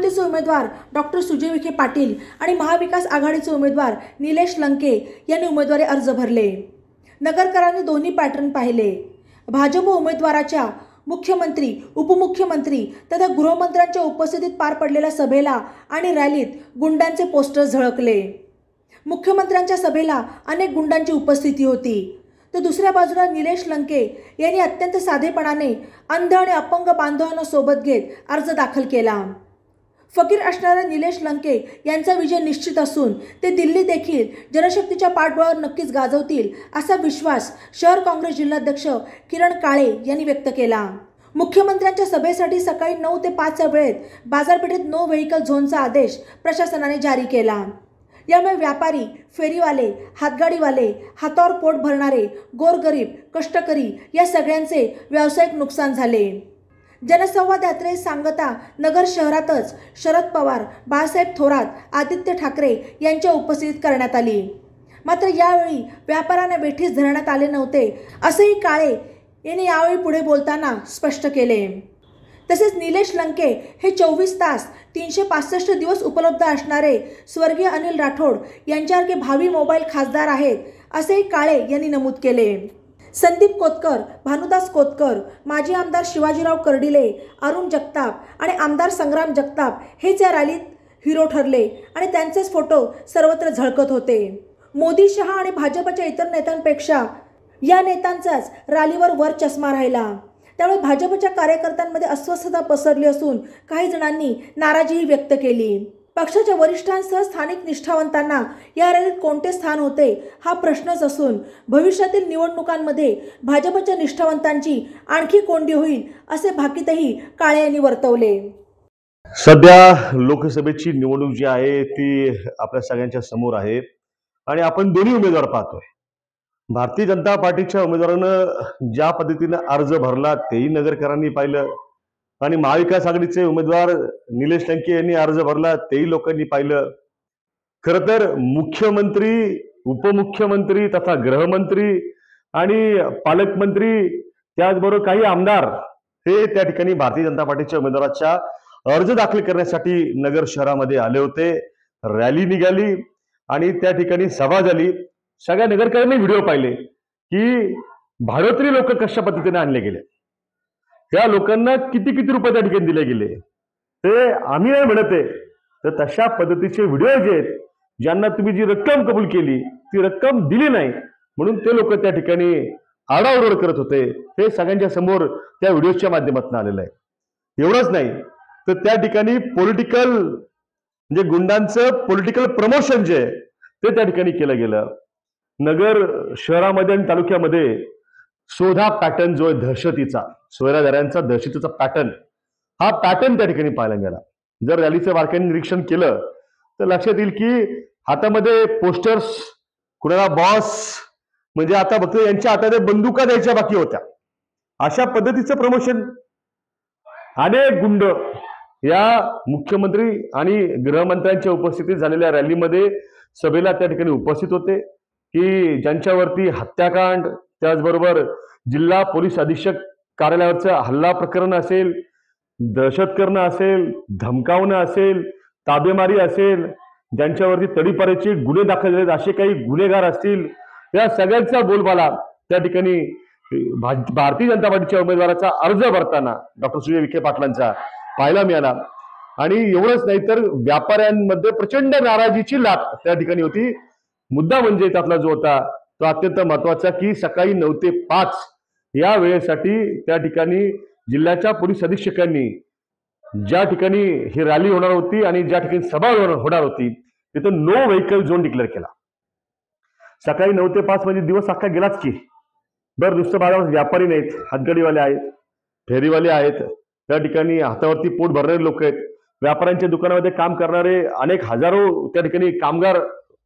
महायुतीचे उमेदवार डॉक्टर सुजय विखे पाटील आणि महाविकास आघाडीचे उमेदवार निलेश लंके यांनी उमेदवारी अर्ज भरले। नगरकरांनी दोन्ही पॅटर्न पाहिले। भाजप उमेदवाराच्या मुख्यमंत्री, उपमुख्यमंत्री तथा गृहमंत्र्यांच्या उपस्थितीत पार पडलेल्या सभेला आणि रॅलीत गुंडांचे पोस्टर झळकले। मुख्यमंत्र्यांच्या सभेला अनेक गुंडांची उपस्थिती होती, तर दुसऱ्या बाजूला निलेश लंके यांनी अत्यंत साधेपणाने अंध आणि अपंग बांधवांना सोबत घेत अर्ज दाखल केला। फकीर असणारे निलेश लंके यांचा विजय निश्चित असून ते दिल्ली देखील जनशक्तीच्या पाठबळावर नक्कीच गाजवतील असा विश्वास शहर काँग्रेस जिल्हाध्यक्ष किरण काळे यांनी व्यक्त केला। मुख्यमंत्र्यांच्या सभेसाठी सकाळी 9 ते 5 या वेळेत बाजारपेठेत नो व्हेकल झोनचा आदेश प्रशासनाने जारी केला। यामुळे व्यापारी, फेरीवाले, हातगाडीवाले, हातावर पोट भरणारे, गोरगरीब, कष्टकरी या सगळ्यांचे व्यावसायिक नुकसान झाले। जनसंवाद यात्रेत सांगता नगर शहरातच शरद पवार, बाळासाहेब थोरात, आदित्य ठाकरे यांच्या उपस्थितीत करण्यात आली। मात्र यावेळी व्यापाऱ्यांना वेठीस धरण्यात आले नव्हते असेही काळे यांनी यावेळी पुढे बोलताना स्पष्ट केले। तसेच निलेश लंके हे 24 तास 365 दिवस उपलब्ध असणारे स्वर्गीय अनिल राठोड यांच्यासारखे भावी मोबाईल खासदार आहेत असेही काळे यांनी नमूद केले। संदीप कोतकर, भानुदास कोतकर, माजी आमदार शिवाजीराव कर्डिले, अरुण जगताप आणि आमदार संग्राम जगताप हेच या रॅलीत हिरो ठरले आणि त्यांचेच फोटो सर्वत्र झळकत होते। मोदी, शहा आणि भाजपच्या इतर नेत्यांपेक्षा या नेत्यांचाच रॅलीवर वर चष्मा राहिला। त्यामुळे भाजपच्या कार्यकर्त्यांमध्ये अस्वस्थता पसरली असून काही जणांनी नाराजीही व्यक्त केली। पक्षाच्या वरिष्ठांसह स्थानिक निष्ठावंतांना या रॅलीत कोणते स्थान होते हा प्रश्नच असून भविष्यातील निवडणुकांमध्ये भाजपच्या निष्ठावंतांची आणखी कोंडी होईल असे भाकीतही काळे यांनी वर्तवले। सध्या लोकसभेची निवडणूक जी आहे ती आपल्या सगळ्यांच्या समोर आहे आणि आपण दोन्ही उमेदवार पाहतोय। भारतीय जनता पार्टीच्या उमेदवारानं ज्या पद्धतीने अर्ज भरला तेही नगरकरांनी पाहिलं आणि महाविकास आघाडीचे उमेदवार निलेश लंके यांनी अर्ज भरला तेही लोकांनी पाहिलं। खरं तर मुख्यमंत्री, उपमुख्यमंत्री तथा गृहमंत्री आणि पालकमंत्री त्याचबरोबर काही आमदार हे त्या ठिकाणी भारतीय जनता पार्टीच्या उमेदवाराच्या अर्ज दाखल करण्यासाठी नगर शहरामध्ये आले होते। रॅली निघाली आणि त्या ठिकाणी सभा झाली। सगळ्या नगरकरांनी व्हिडिओ पाहिले की भाडोत्री लोक कशा पद्धतीने आणले गेले, त्या लोकांना किती किती रुपये त्या ठिकाणी दिले गेले ते आम्ही नाही म्हणत आहे, तर तशा पद्धतीचे व्हिडिओ जे आहेत, ज्यांना तुम्ही जी रक्कम कबूल केली ती रक्कम दिली नाही म्हणून ते लोक त्या ठिकाणी आडाओरड करत होते, हे सगळ्यांच्या समोर त्या व्हिडिओच्या माध्यमातून आलेलं आहे। एवढंच नाही तर त्या ठिकाणी पॉलिटिकल म्हणजे गुंडांचं पॉलिटिकल प्रमोशन जे आहे ते त्या ठिकाणी केलं गेलं। नगर शहरामध्ये आणि तालुक्यामध्ये शोधा पॅटर्न जो आहे दहशतीचा, सोयरादारांचा दहशतीचा पॅटर्न, हा पॅटर्न त्या ठिकाणी पाहायला मिळाला। जर रॅलीचं बारकाईने निरीक्षण केलं तर लक्षात येईल की हातामध्ये पोस्टर्स, कुणाला बॉस म्हणजे आता फक्त यांच्या हातात बंदुका द्यायच्या बाकी होत्या, अशा पद्धतीचं प्रमोशन। अनेक गुंड या मुख्यमंत्री आणि गृहमंत्र्यांच्या उपस्थितीत झालेल्या रॅलीमध्ये सभेला त्या ठिकाणी उपस्थित होते की ज्यांच्यावरती हत्याकांड, त्याचबरोबर जिल्हा पोलीस अधीक्षक कार्यालयावरचं हल्ला प्रकरण असेल, दहशत करणं असेल, धमकावणं असेल, ताबेमारी असेल, ज्यांच्यावरती तडीपारीचे गुन्हे दाखल झालेत असे काही गुन्हेगार असतील, या सगळ्यांचा बोलबाला त्या ठिकाणी भारतीय जनता पार्टीच्या उमेदवाराचा अर्ज भरताना डॉक्टर सुजय विखे पाटलांचा पाहायला मिळाला। आणि एवढंच नाही तर व्यापाऱ्यांमध्ये प्रचंड नाराजीची लाट त्या ठिकाणी होती। मुद्दा म्हणजे त्यातला जो होता तो अत्यंत महत्वाचा की सकाळी 9 ते 5 या वेळेसाठी त्या ठिकाणी जिल्ह्याच्या पोलीस अधीक्षकांनी ज्या ठिकाणी ही रॅली होणार होती आणि ज्या ठिकाणी सभा होणार होती तिथं नो व्हेकल झोन डिक्लेअर केला। सकाळी 9 ते 5 म्हणजे दिवस अख्खा गेलाच की। बरं, नुसतं बाजारात व्यापारी नाहीत, हातगाडीवाले आहेत, फेरीवाले आहेत, त्या ठिकाणी हातावरती पोट भरणारे लोक आहेत, व्यापाऱ्यांच्या दुकानामध्ये काम करणारे अनेक हजारो त्या ठिकाणी कामगार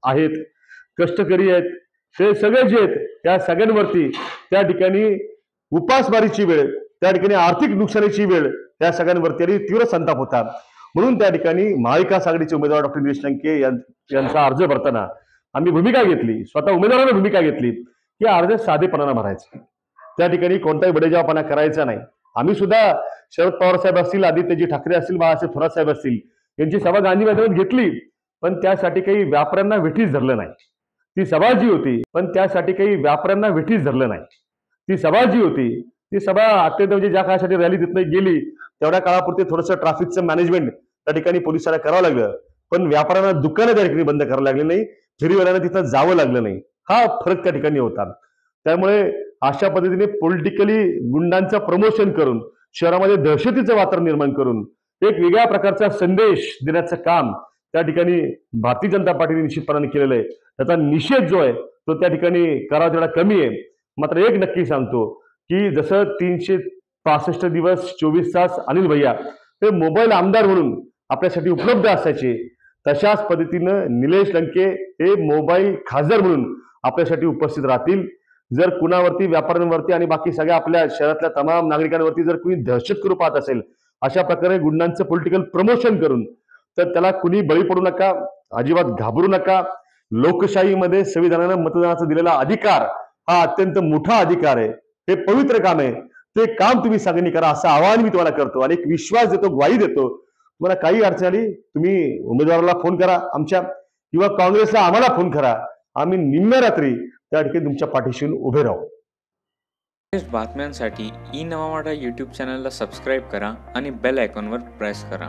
आहेत, कष्टकरी आहेत, हे सगळे जे आहेत त्या सगळ्यांवरती त्या ठिकाणी उपासमारीची वेळ, त्या ठिकाणी आर्थिक नुकसानीची वेळ त्या सगळ्यांवरती आणि तीव्र संताप होता। म्हणून त्या ठिकाणी महाविकास आघाडीचे उमेदवार डॉक्टर निलेश लंके यांचा अर्ज भरताना आम्ही भूमिका घेतली, स्वतः उमेदवाराने भूमिका घेतली की अर्ज साधेपणाने भरायचा, त्या ठिकाणी कोणताही बडेजावपणा करायचा नाही। आम्ही सुद्धा शरद पवार साहेब असतील, आदित्यजी ठाकरे असतील, बाळासाहेब थोरात साहेब असतील यांची सभा गांधी मैदानात घेतली, पण त्यासाठी काही व्यापाऱ्यांना वेठीस धरलं नाही. ती सभा जी होती, पण त्यासाठी काही व्यापाऱ्यांना वेठीस धरलं नाही. ती सभा जी होती, ती सभा अत्यंत म्हणजे ज्या काळासाठी रॅली तिथनं गेली तेवढ्या काळापुरते थोडंसं ट्रॅफिकचं मॅनेजमेंट त्या ठिकाणी पोलिसांना करावं लागलं, पण व्यापाऱ्यांना दुकानं त्या ठिकाणी बंद करावं लागली नाही, फेरीवाल्यांना तिथं जावं लागलं नाही. हा फरक त्या ठिकाणी होता. त्यामुळे अशा पद्धतीने पॉलिटिकली गुंडांचं प्रमोशन करून शहरामध्ये दहशतीचं वातावरण निर्माण करून एक वेगळ्या प्रकारचा संदेश देण्याचं काम त्या ठिकाणी भारतीय जनता पार्टीने निश्चितपणाने केलेलं आहे. त्याचा निषेध जो आहे तो त्या ठिकाणी करावा तेवढा कमी आहे. मात्र एक नक्की सांगतो की जसं 365 दिवस 24 तास अनिल भैया हे मोबाईल आमदार म्हणून आपल्यासाठी उपलब्ध असायचे, तशाच पद्धतीनं निलेश लंके हे मोबाईल खासदार म्हणून आपल्यासाठी उपस्थित राहतील. जर कुणावरती, व्यापाऱ्यांवरती आणि बाकी सगळ्या आपल्या शहरातल्या तमाम नागरिकांवरती जर कुणी दहशत करू पाहत असेल, अशा प्रकारे गुंडांचं पॉलिटिकल प्रमोशन करून, तर त्याला कुणी बळी पडू नका, अजिबात घाबरू नका. लोकशाहीमध्ये संविधानानं मतदानाचा दिलेला अधिकार हा अत्यंत मोठा अधिकार आहे. हे पवित्र काम आहे. ते काम तुम्ही सगळ्यांनी करा असं आवाहन मी तुम्हाला करतो आणि एक विश्वास देतो, ग्वाही देतो. तुम्हाला काही अडचण आली तुम्ही उमेदवाराला फोन करा आमच्या, किंवा काँग्रेसला आम्हाला फोन करा. आम्ही निम्म्या रात्री त्या ठिकाणी तुमच्या पाठीशी उभे राहू. लेटेस्ट बातम्यांसाठी ई नवा मराठा यूट्यूब चॅनलला सबस्क्राईब करा आणि बेल आयकॉनवर प्रेस करा.